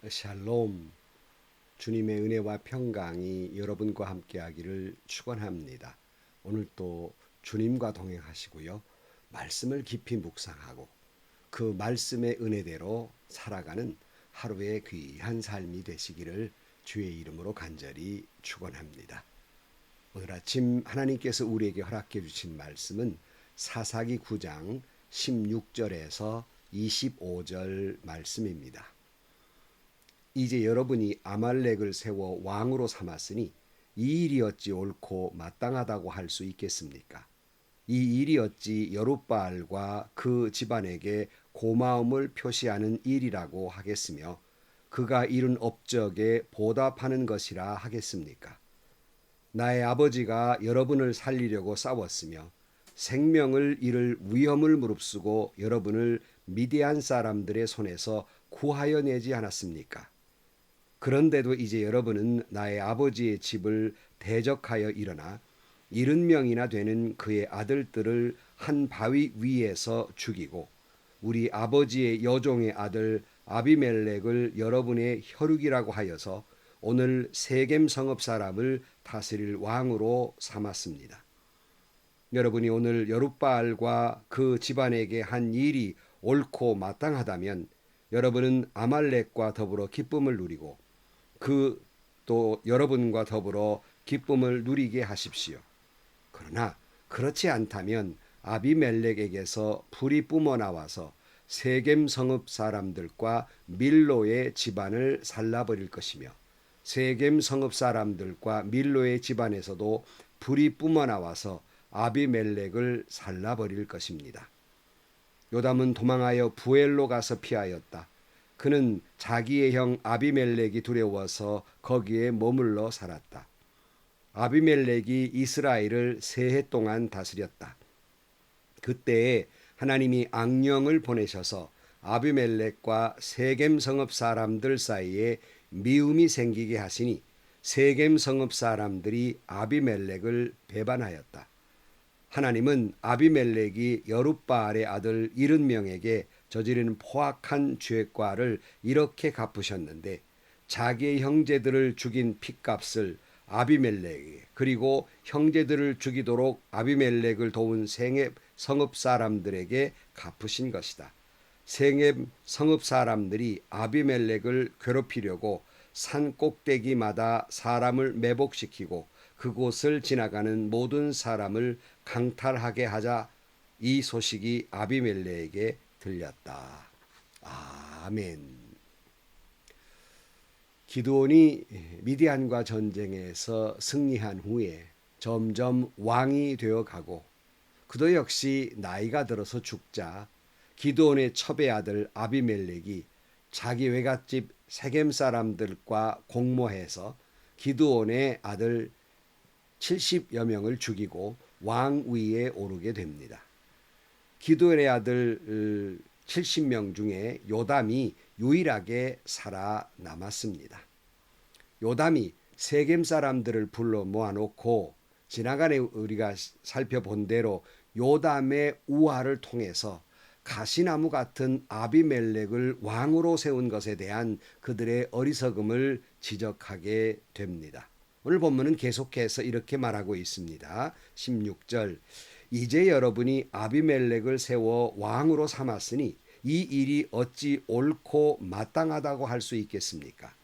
샬롬, 주님의 은혜와 평강이 여러분과 함께하기를 축원합니다. 오늘도 주님과 동행하시고요. 말씀을 깊이 묵상하고 그 말씀의 은혜대로 살아가는 하루의 귀한 삶이 되시기를 주의 이름으로 간절히 축원합니다. 오늘 아침 하나님께서 우리에게 허락해 주신 말씀은 사사기 9장 16절에서 25절 말씀입니다. 이제 여러분이 아말렉을 세워 왕으로 삼았으니 이 일이 어찌 옳고 마땅하다고 할 수 있겠습니까? 이 일이 어찌 여룻바알과 그 집안에게 고마움을 표시하는 일이라고 하겠으며 그가 이룬 업적에 보답하는 것이라 하겠습니까? 나의 아버지가 여러분을 살리려고 싸웠으며 생명을 잃을 위험을 무릅쓰고 여러분을 미디안 사람들의 손에서 구하여 내지 않았습니까? 그런데도 이제 여러분은 나의 아버지의 집을 대적하여 일어나 70명이나 되는 그의 아들들을 한 바위 위에서 죽이고 우리 아버지의 여종의 아들 아비멜렉을 여러분의 혈육이라고 하여서 오늘 세겜 성읍 사람을 다스릴 왕으로 삼았습니다. 여러분이 오늘 여룻바알과 그 집안에게 한 일이 옳고 마땅하다면 여러분은 아말렉과 더불어 기쁨을 누리고 그 또 여러분과 더불어 기쁨을 누리게 하십시오. 그러나 그렇지 않다면 아비멜렉에게서 불이 뿜어 나와서 세겜 성읍 사람들과 밀로의 집안을 살라버릴 것이며 세겜 성읍 사람들과 밀로의 집안에서도 불이 뿜어 나와서 아비멜렉을 살라버릴 것입니다. 요담은 도망하여 부엘로 가서 피하였다. 그는 자기의 형 아비멜렉이 두려워서 거기에 머물러 살았다. 아비멜렉이 이스라엘을 세 해 동안 다스렸다. 그때에 하나님이 악령을 보내셔서 아비멜렉과 세겜 성읍 사람들 사이에 미움이 생기게 하시니 세겜 성읍 사람들이 아비멜렉을 배반하였다. 하나님은 아비멜렉이 여룻바알의 아들 70명에게 저지른 포악한 죄과를 이렇게 갚으셨는데 자기의 형제들을 죽인 핏값을 아비멜렉에게 그리고 형제들을 죽이도록 아비멜렉을 도운 생앱 성읍 사람들에게 갚으신 것이다. 생앱 성읍 사람들이 아비멜렉을 괴롭히려고 산 꼭대기마다 사람을 매복시키고 그곳을 지나가는 모든 사람을 강탈하게 하자 이 소식이 아비멜렉에게 들렸다. 아멘. 기드온이 미디안과 전쟁에서 승리한 후에 점점 왕이 되어가고 그도 역시 나이가 들어서 죽자 기드온의 첩의 아들 아비멜렉이 자기 외갓집 세겜 사람들과 공모해서 기드온의 아들 70여 명을 죽이고 왕위에 오르게 됩니다. 기드온의 아들 70명 중에 요담이 유일하게 살아남았습니다. 요담이 세겜 사람들을 불러 모아놓고 지난간에 우리가 살펴본 대로 요담의 우화를 통해서 가시나무 같은 아비멜렉을 왕으로 세운 것에 대한 그들의 어리석음을 지적하게 됩니다. 오늘 본문은 계속해서 이렇게 말하고 있습니다. 16절 이제 여러분이 아비멜렉을 세워 왕으로 삼았으니 이 일이 어찌 옳고 마땅하다고 할 수 있겠습니까?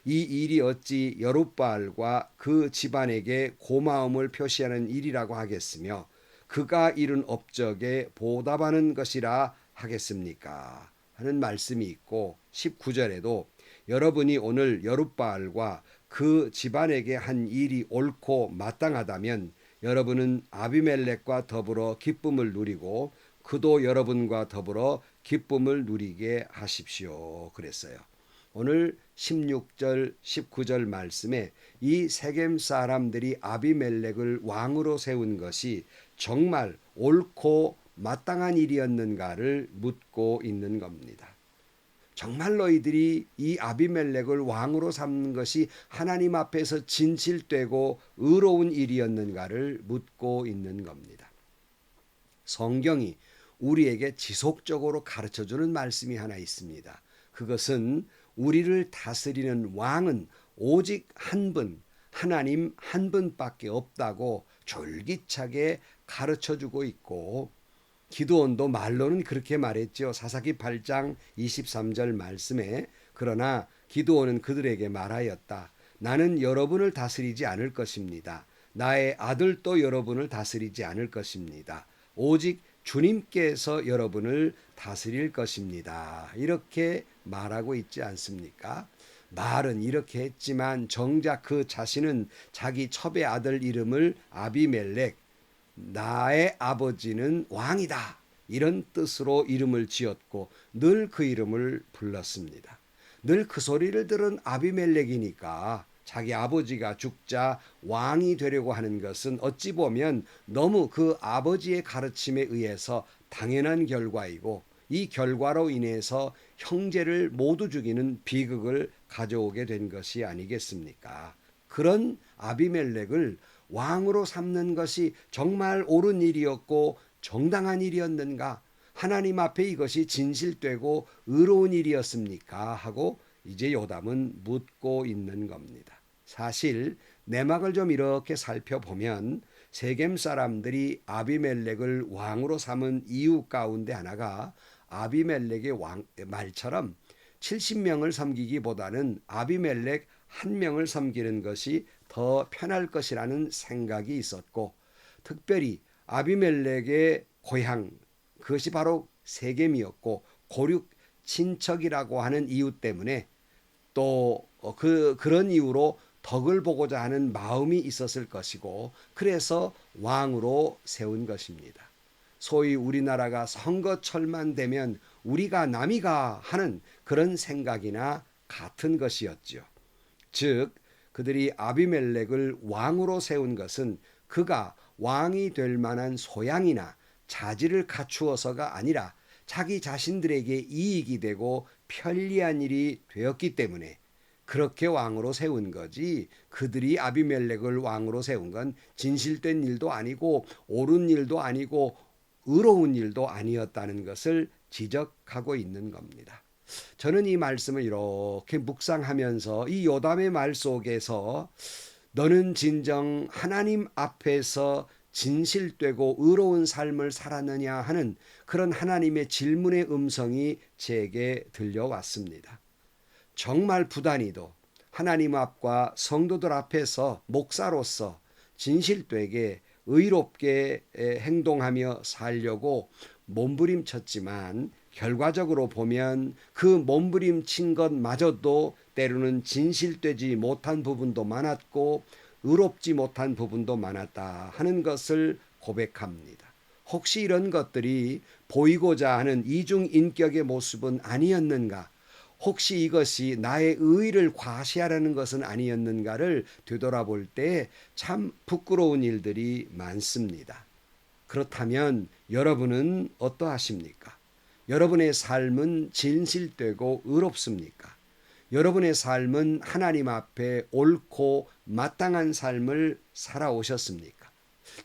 이 일이 어찌 여룻바알과 그 집안에게 고마움을 표시하는 일이라고 하겠으며 그가 이룬 업적에 보답하는 것이라 하겠습니까? 하는 말씀이 있고 19절에도 여러분이 오늘 여룻바알과 그 집안에게 한 일이 옳고 마땅하다면 여러분은 아비멜렉과 더불어 기쁨을 누리고 그도 여러분과 더불어 기쁨을 누리게 하십시오. 그랬어요. 오늘 16절 19절 말씀에 이 세겜 사람들이 아비멜렉을 왕으로 세운 것이 정말 옳고 마땅한 일이었는가를 묻고 있는 겁니다. 정말 너희들이 이 아비멜렉을 왕으로 삼는 것이 하나님 앞에서 진실되고 의로운 일이었는가를 묻고 있는 겁니다. 성경이 우리에게 지속적으로 가르쳐주는 말씀이 하나 있습니다. 그것은 우리를 다스리는 왕은 오직 한 분, 하나님 한 분밖에 없다고 졸기차게 가르쳐주고 있고, 기드온도 말로는 그렇게 말했죠. 사사기 8장 23절 말씀에 그러나 기드온은 그들에게 말하였다. 나는 여러분을 다스리지 않을 것입니다. 나의 아들도 여러분을 다스리지 않을 것입니다. 오직 주님께서 여러분을 다스릴 것입니다. 이렇게 말하고 있지 않습니까? 말은 이렇게 했지만 정작 그 자신은 자기 첩의 아들 이름을 아비멜렉, 나의 아버지는 왕이다, 이런 뜻으로 이름을 지었고 늘 그 이름을 불렀습니다. 늘 그 소리를 들은 아비멜렉이니까 자기 아버지가 죽자 왕이 되려고 하는 것은 어찌 보면 너무 그 아버지의 가르침에 의해서 당연한 결과이고, 이 결과로 인해서 형제를 모두 죽이는 비극을 가져오게 된 것이 아니겠습니까? 그런 아비멜렉을 왕으로 삼는 것이 정말 옳은 일이었고 정당한 일이었는가? 하나님 앞에 이것이 진실되고 의로운 일이었습니까? 하고 이제 요담은 묻고 있는 겁니다. 사실 내막을 좀 이렇게 살펴보면 세겜 사람들이 아비멜렉을 왕으로 삼은 이유 가운데 하나가 아비멜렉의 말처럼 70명을 섬기기보다는 아비멜렉 한 명을 섬기는 것이 더 편할 것이라는 생각이 있었고, 특별히 아비멜렉의 고향, 그것이 바로 세겜이었고 고륙 친척이라고 하는 이유 때문에 또 그런 이유로 덕을 보고자 하는 마음이 있었을 것이고, 그래서 왕으로 세운 것입니다. 소위 우리나라가 선거철만 되면 우리가 남이가 하는 그런 생각이나 같은 것이었죠. 즉 그들이 아비멜렉을 왕으로 세운 것은 그가 왕이 될 만한 소양이나 자질을 갖추어서가 아니라 자기 자신들에게 이익이 되고 편리한 일이 되었기 때문에 그렇게 왕으로 세운 거지, 그들이 아비멜렉을 왕으로 세운 건 진실된 일도 아니고 옳은 일도 아니고 의로운 일도 아니었다는 것을 지적하고 있는 겁니다. 저는 이 말씀을 이렇게 묵상하면서 이 요담의 말 속에서 너는 진정 하나님 앞에서 진실되고 의로운 삶을 살았느냐 하는 그런 하나님의 질문의 음성이 제게 들려왔습니다. 정말 부단히도 하나님 앞과 성도들 앞에서 목사로서 진실되게 의롭게 행동하며 살려고 몸부림쳤지만 결과적으로 보면 그 몸부림친 것마저도 때로는 진실되지 못한 부분도 많았고 의롭지 못한 부분도 많았다 하는 것을 고백합니다. 혹시 이런 것들이 보이고자 하는 이중인격의 모습은 아니었는가? 혹시 이것이 나의 의의를 과시하라는 것은 아니었는가를 되돌아볼 때 참 부끄러운 일들이 많습니다. 그렇다면 여러분은 어떠하십니까? 여러분의 삶은 진실되고 의롭습니까? 여러분의 삶은 하나님 앞에 옳고 마땅한 삶을 살아오셨습니까?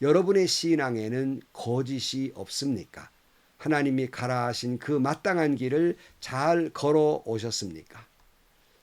여러분의 신앙에는 거짓이 없습니까? 하나님이 가라 하신 그 마땅한 길을 잘 걸어 오셨습니까?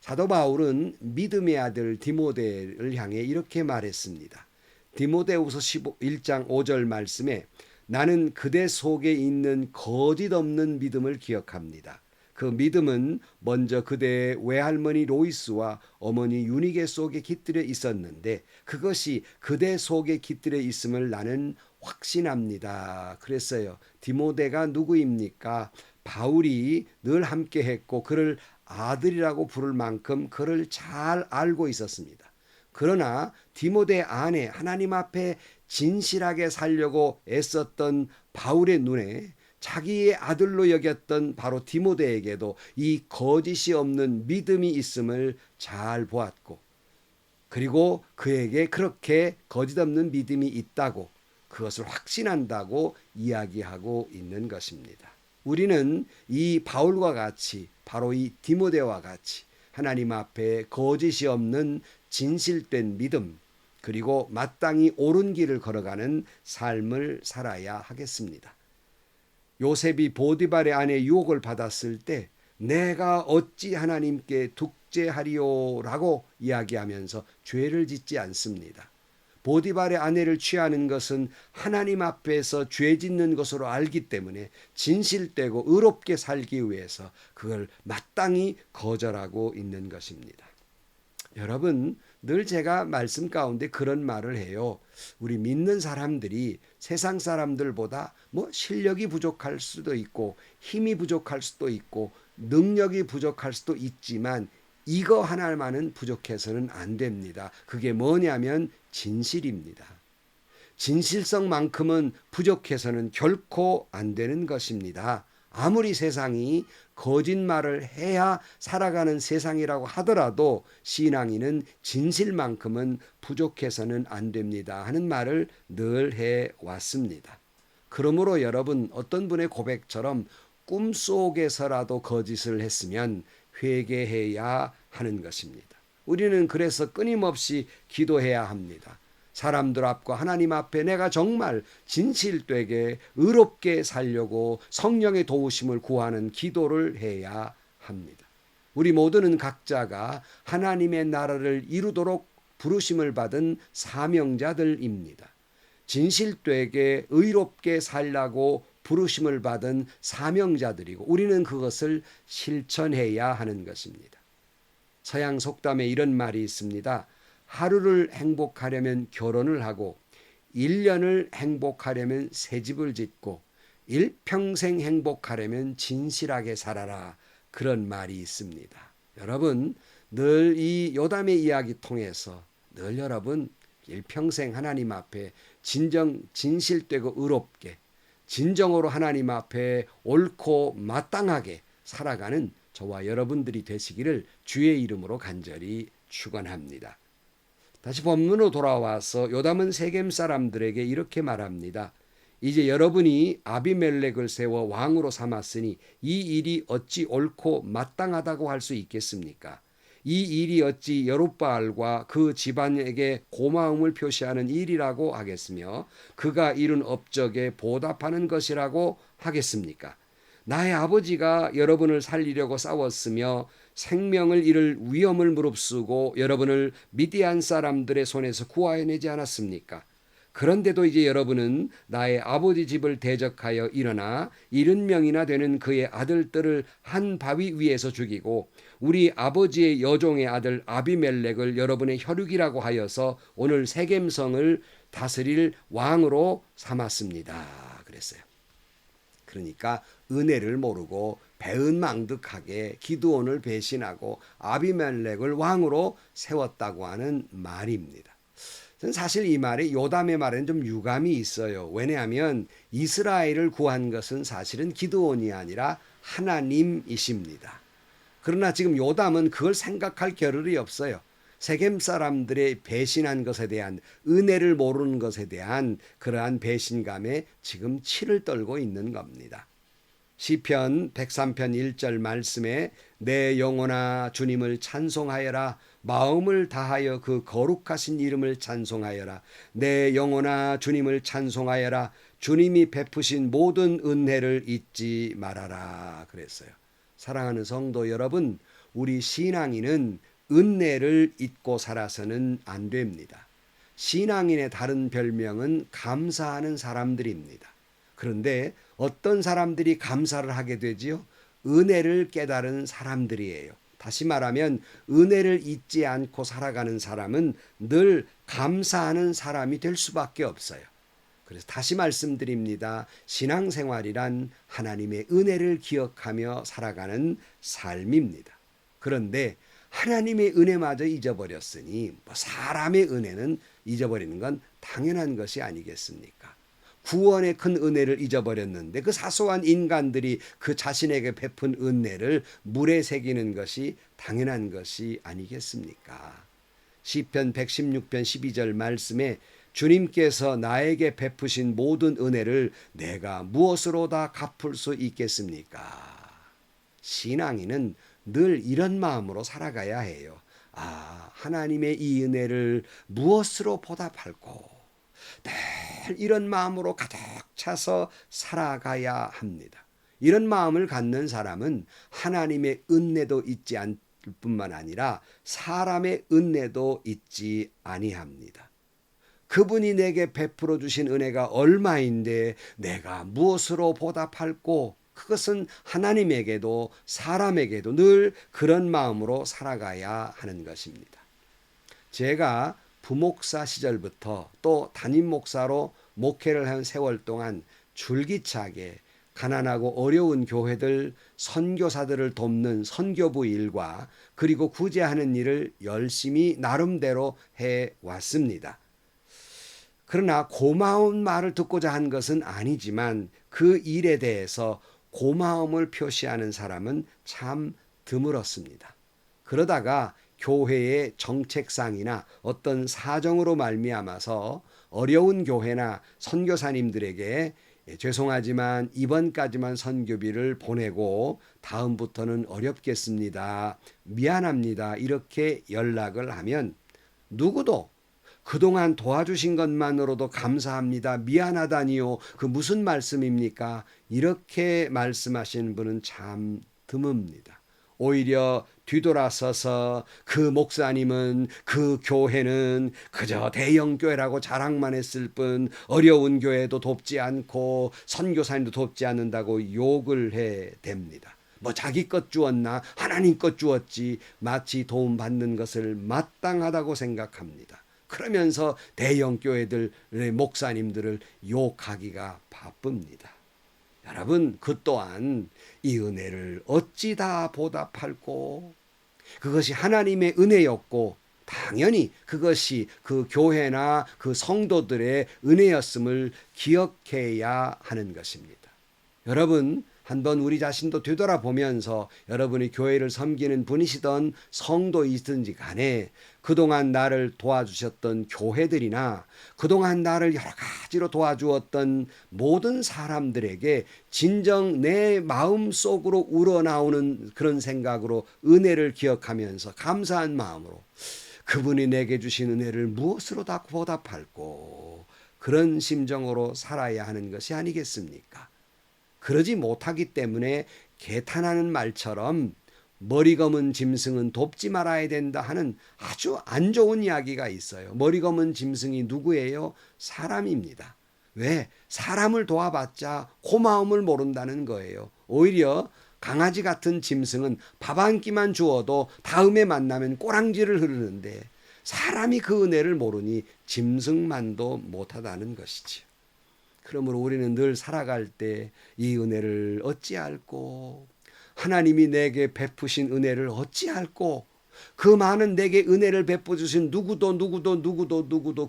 사도 바울은 믿음의 아들 디모데를 향해 이렇게 말했습니다. 디모데후서 1장 5절 말씀에 나는 그대 속에 있는 거짓 없는 믿음을 기억합니다. 그 믿음은 먼저 그대의 외할머니 로이스와 어머니 유니게 속에 깃들여 있었는데 그것이 그대 속에 깃들여 있음을 나는 확신합니다. 그랬어요. 디모데가 누구입니까? 바울이 늘 함께 했고 그를 아들이라고 부를 만큼 그를 잘 알고 있었습니다. 그러나 디모데 안에 하나님 앞에 진실하게 살려고 애썼던 바울의 눈에 자기의 아들로 여겼던 바로 디모데에게도 이 거짓이 없는 믿음이 있음을 잘 보았고, 그리고 그에게 그렇게 거짓 없는 믿음이 있다고, 그것을 확신한다고 이야기하고 있는 것입니다. 우리는 이 바울과 같이, 바로 이 디모데와 같이 하나님 앞에 거짓이 없는 진실된 믿음, 그리고 마땅히 옳은 길을 걸어가는 삶을 살아야 하겠습니다. 요셉이 보디발의 아내 유혹을 받았을 때 내가 어찌 하나님께 독재하리요라고 이야기하면서 죄를 짓지 않습니다. 보디발의 아내를 취하는 것은 하나님 앞에서 죄 짓는 것으로 알기 때문에 진실되고 의롭게 살기 위해서 그걸 마땅히 거절하고 있는 것입니다. 여러분, 늘 제가 말씀 가운데 그런 말을 해요. 우리 믿는 사람들이 세상 사람들보다 실력이 부족할 수도 있고 힘이 부족할 수도 있고 능력이 부족할 수도 있지만 이거 하나만은 부족해서는 안 됩니다. 그게 뭐냐면 진실입니다. 진실성만큼은 부족해서는 결코 안 되는 것입니다. 아무리 세상이 거짓말을 해야 살아가는 세상이라고 하더라도 신앙인은 진실만큼은 부족해서는 안 됩니다 하는 말을 늘 해왔습니다. 그러므로 여러분, 어떤 분의 고백처럼 꿈속에서라도 거짓을 했으면 회개해야 하는 것입니다. 우리는 그래서 끊임없이 기도해야 합니다. 사람들 앞과 하나님 앞에 내가 정말 진실되게 의롭게 살려고 성령의 도우심을 구하는 기도를 해야 합니다. 우리 모두는 각자가 하나님의 나라를 이루도록 부르심을 받은 사명자들입니다. 진실되게 의롭게 살라고 부르심을 받은 사명자들이고 우리는 그것을 실천해야 하는 것입니다. 서양 속담에 이런 말이 있습니다. 하루를 행복하려면 결혼을 하고 1년을 행복하려면 새집을 짓고 일평생 행복하려면 진실하게 살아라. 그런 말이 있습니다. 여러분, 늘 이 요담의 이야기 통해서 늘 여러분 일평생 하나님 앞에 진실되고 의롭게 진정으로 하나님 앞에 옳고 마땅하게 살아가는 저와 여러분들이 되시기를 주의 이름으로 간절히 축원합니다. 다시 본문으로 돌아와서 요담은 세겜 사람들에게 이렇게 말합니다. 이제 여러분이 아비멜렉을 세워 왕으로 삼았으니 이 일이 어찌 옳고 마땅하다고 할 수 있겠습니까? 이 일이 어찌 여룹바알과 그 집안에게 고마움을 표시하는 일이라고 하겠으며 그가 이룬 업적에 보답하는 것이라고 하겠습니까? 나의 아버지가 여러분을 살리려고 싸웠으며 생명을 잃을 위험을 무릅쓰고 여러분을 미디안 사람들의 손에서 구하여내지 않았습니까? 그런데도 이제 여러분은 나의 아버지 집을 대적하여 일어나 70명이나 되는 그의 아들들을 한 바위 위에서 죽이고 우리 아버지의 여종의 아들 아비멜렉을 여러분의 혈육이라고 하여서 오늘 세겜성을 다스릴 왕으로 삼았습니다. 그랬어요. 그러니까 은혜를 모르고 배은망덕하게 기드온을 배신하고 아비멜렉을 왕으로 세웠다고 하는 말입니다. 저는 사실 이 말이 요담의 말에는 좀 유감이 있어요. 왜냐하면 이스라엘을 구한 것은 사실은 기드온이 아니라 하나님이십니다. 그러나 지금 요담은 그걸 생각할 겨를이 없어요. 세겜 사람들의 배신한 것에 대한 은혜를 모르는 것에 대한 그러한 배신감에 지금 치를 떨고 있는 겁니다. 시편 103편 1절 말씀에 내 영혼아 주님을 찬송하여라. 마음을 다하여 그 거룩하신 이름을 찬송하여라. 내 영혼아 주님을 찬송하여라. 주님이 베푸신 모든 은혜를 잊지 말아라. 그랬어요. 사랑하는 성도 여러분, 우리 신앙인은 은혜를 잊고 살아서는 안 됩니다. 신앙인의 다른 별명은 감사하는 사람들입니다. 그런데 어떤 사람들이 감사를 하게 되지요? 은혜를 깨달은 사람들이에요. 다시 말하면 은혜를 잊지 않고 살아가는 사람은 늘 감사하는 사람이 될 수밖에 없어요. 그래서 다시 말씀드립니다. 신앙생활이란 하나님의 은혜를 기억하며 살아가는 삶입니다. 그런데 하나님의 은혜마저 잊어버렸으니 사람의 은혜는 잊어버리는 건 당연한 것이 아니겠습니까? 구원의 큰 은혜를 잊어버렸는데 그 사소한 인간들이 그 자신에게 베푼 은혜를 물에 새기는 것이 당연한 것이 아니겠습니까? 시편 116편 12절 말씀에 주님께서 나에게 베푸신 모든 은혜를 내가 무엇으로 다 갚을 수 있겠습니까? 신앙인은 늘 이런 마음으로 살아가야 해요. 하나님의 이 은혜를 무엇으로 보답할고 늘 이런 마음으로 가득 차서 살아가야 합니다. 이런 마음을 갖는 사람은 하나님의 은혜도 있지 않을 뿐만 아니라 사람의 은혜도 있지 아니합니다. 그분이 내게 베풀어 주신 은혜가 얼마인데 내가 무엇으로 보답할꼬? 그것은 하나님에게도 사람에게도 늘 그런 마음으로 살아가야 하는 것입니다. 제가 부목사 시절부터 또 담임 목사로 목회를 한 세월 동안 줄기차게 가난하고 어려운 교회들 선교사들을 돕는 선교부 일과 그리고 구제하는 일을 열심히 나름대로 해 왔습니다. 그러나 고마운 말을 듣고자 한 것은 아니지만 그 일에 대해서 고마움을 표시하는 사람은 참 드물었습니다. 그러다가 교회의 정책상이나 어떤 사정으로 말미암아서 어려운 교회나 선교사님들에게 죄송하지만 이번까지만 선교비를 보내고 다음부터는 어렵겠습니다. 미안합니다. 이렇게 연락을 하면 누구도 그동안 도와주신 것만으로도 감사합니다. 미안하다니요. 그 무슨 말씀입니까? 이렇게 말씀하시는 분은 참 드뭅니다. 오히려 뒤돌아서서 그 목사님은 그 교회는 그저 대형 교회라고 자랑만 했을 뿐 어려운 교회도 돕지 않고 선교사님도 돕지 않는다고 욕을 해댑니다. 뭐 자기 것 주었나 하나님 것 주었지 마치 도움받는 것을 마땅하다고 생각합니다. 그러면서 대형 교회들의 목사님들을 욕하기가 바쁩니다. 여러분 그 또한 이 은혜를 어찌 다 보답할꼬? 그것이 하나님의 은혜였고 당연히 그것이 그 교회나 그 성도들의 은혜였음을 기억해야 하는 것입니다. 여러분 한번 우리 자신도 되돌아보면서 여러분이 교회를 섬기는 분이시던 성도이든지 간에 그동안 나를 도와주셨던 교회들이나 그동안 나를 여러 가지로 도와주었던 모든 사람들에게 진정 내 마음속으로 우러나오는 그런 생각으로 은혜를 기억하면서 감사한 마음으로 그분이 내게 주신 은혜를 무엇으로 다 보답할꼬? 그런 심정으로 살아야 하는 것이 아니겠습니까? 그러지 못하기 때문에 개탄하는 말처럼 머리 검은 짐승은 돕지 말아야 된다 하는 아주 안 좋은 이야기가 있어요. 머리 검은 짐승이 누구예요? 사람입니다. 왜? 사람을 도와봤자 고마움을 모른다는 거예요. 오히려 강아지 같은 짐승은 밥 한 끼만 주어도 다음에 만나면 꼬랑지를 흐르는데 사람이 그 은혜를 모르니 짐승만도 못하다는 것이지요. 그러므로 우리는 늘 살아갈 때 이 은혜를 어찌할꼬? 하나님이 내게 베푸신 은혜를 어찌할꼬? 그 많은 내게 은혜를 베푸 주신 누구도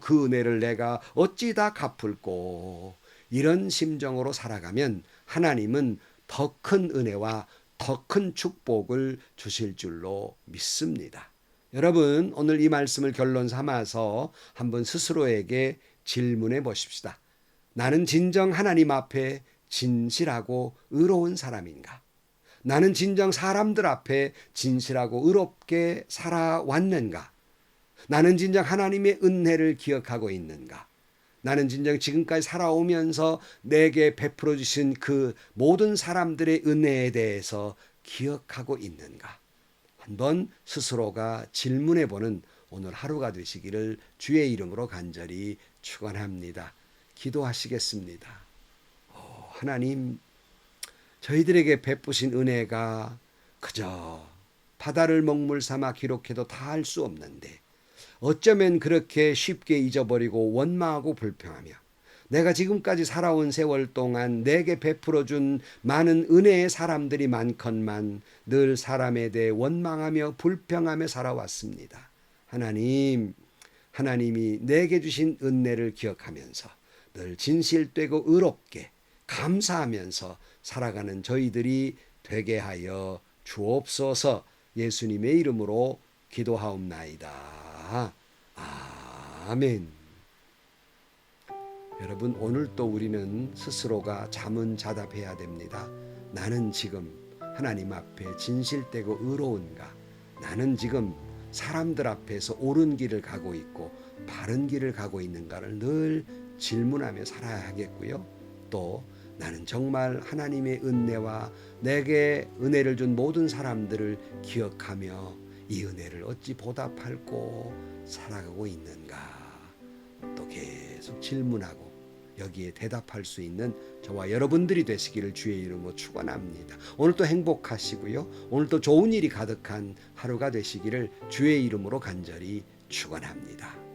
그 은혜를 내가 어찌 다 갚을꼬? 이런 심정으로 살아가면 하나님은 더 큰 은혜와 더 큰 축복을 주실 줄로 믿습니다. 여러분 오늘 이 말씀을 결론 삼아서 한번 스스로에게 질문해 보십시다. 나는 진정 하나님 앞에 진실하고 의로운 사람인가? 나는 진정 사람들 앞에 진실하고 의롭게 살아왔는가? 나는 진정 하나님의 은혜를 기억하고 있는가? 나는 진정 지금까지 살아오면서 내게 베풀어 주신 그 모든 사람들의 은혜에 대해서 기억하고 있는가? 한번 스스로가 질문해 보는 오늘 하루가 되시기를 주의 이름으로 간절히 축원합니다. 기도하시겠습니다. 하나님, 저희들에게 베푸신 은혜가 그저 바다를 먹물 삼아 기록해도 다 할 수 없는데 어쩌면 그렇게 쉽게 잊어버리고 원망하고 불평하며 내가 지금까지 살아온 세월 동안 내게 베풀어준 많은 은혜의 사람들이 많건만 늘 사람에 대해 원망하며 불평하며 살아왔습니다. 하나님이 내게 주신 은혜를 기억하면서 늘 진실되고 의롭게 감사하면서 살아가는 저희들이 되게 하여 주옵소서. 예수님의 이름으로 기도하옵나이다. 아멘. 여러분 오늘 또 우리는 스스로가 자문자답해야 됩니다. 나는 지금 하나님 앞에 진실되고 의로운가? 나는 지금 사람들 앞에서 옳은 길을 가고 있고 바른 길을 가고 있는가를 늘 질문하며 살아야 하겠고요. 또 나는 정말 하나님의 은혜와 내게 은혜를 준 모든 사람들을 기억하며 이 은혜를 어찌 보답하고 살아가고 있는가? 또 계속 질문하고 여기에 대답할 수 있는 저와 여러분들이 되시기를 주의 이름으로 축원합니다. 오늘도 행복하시고요. 오늘도 좋은 일이 가득한 하루가 되시기를 주의 이름으로 간절히 축원합니다.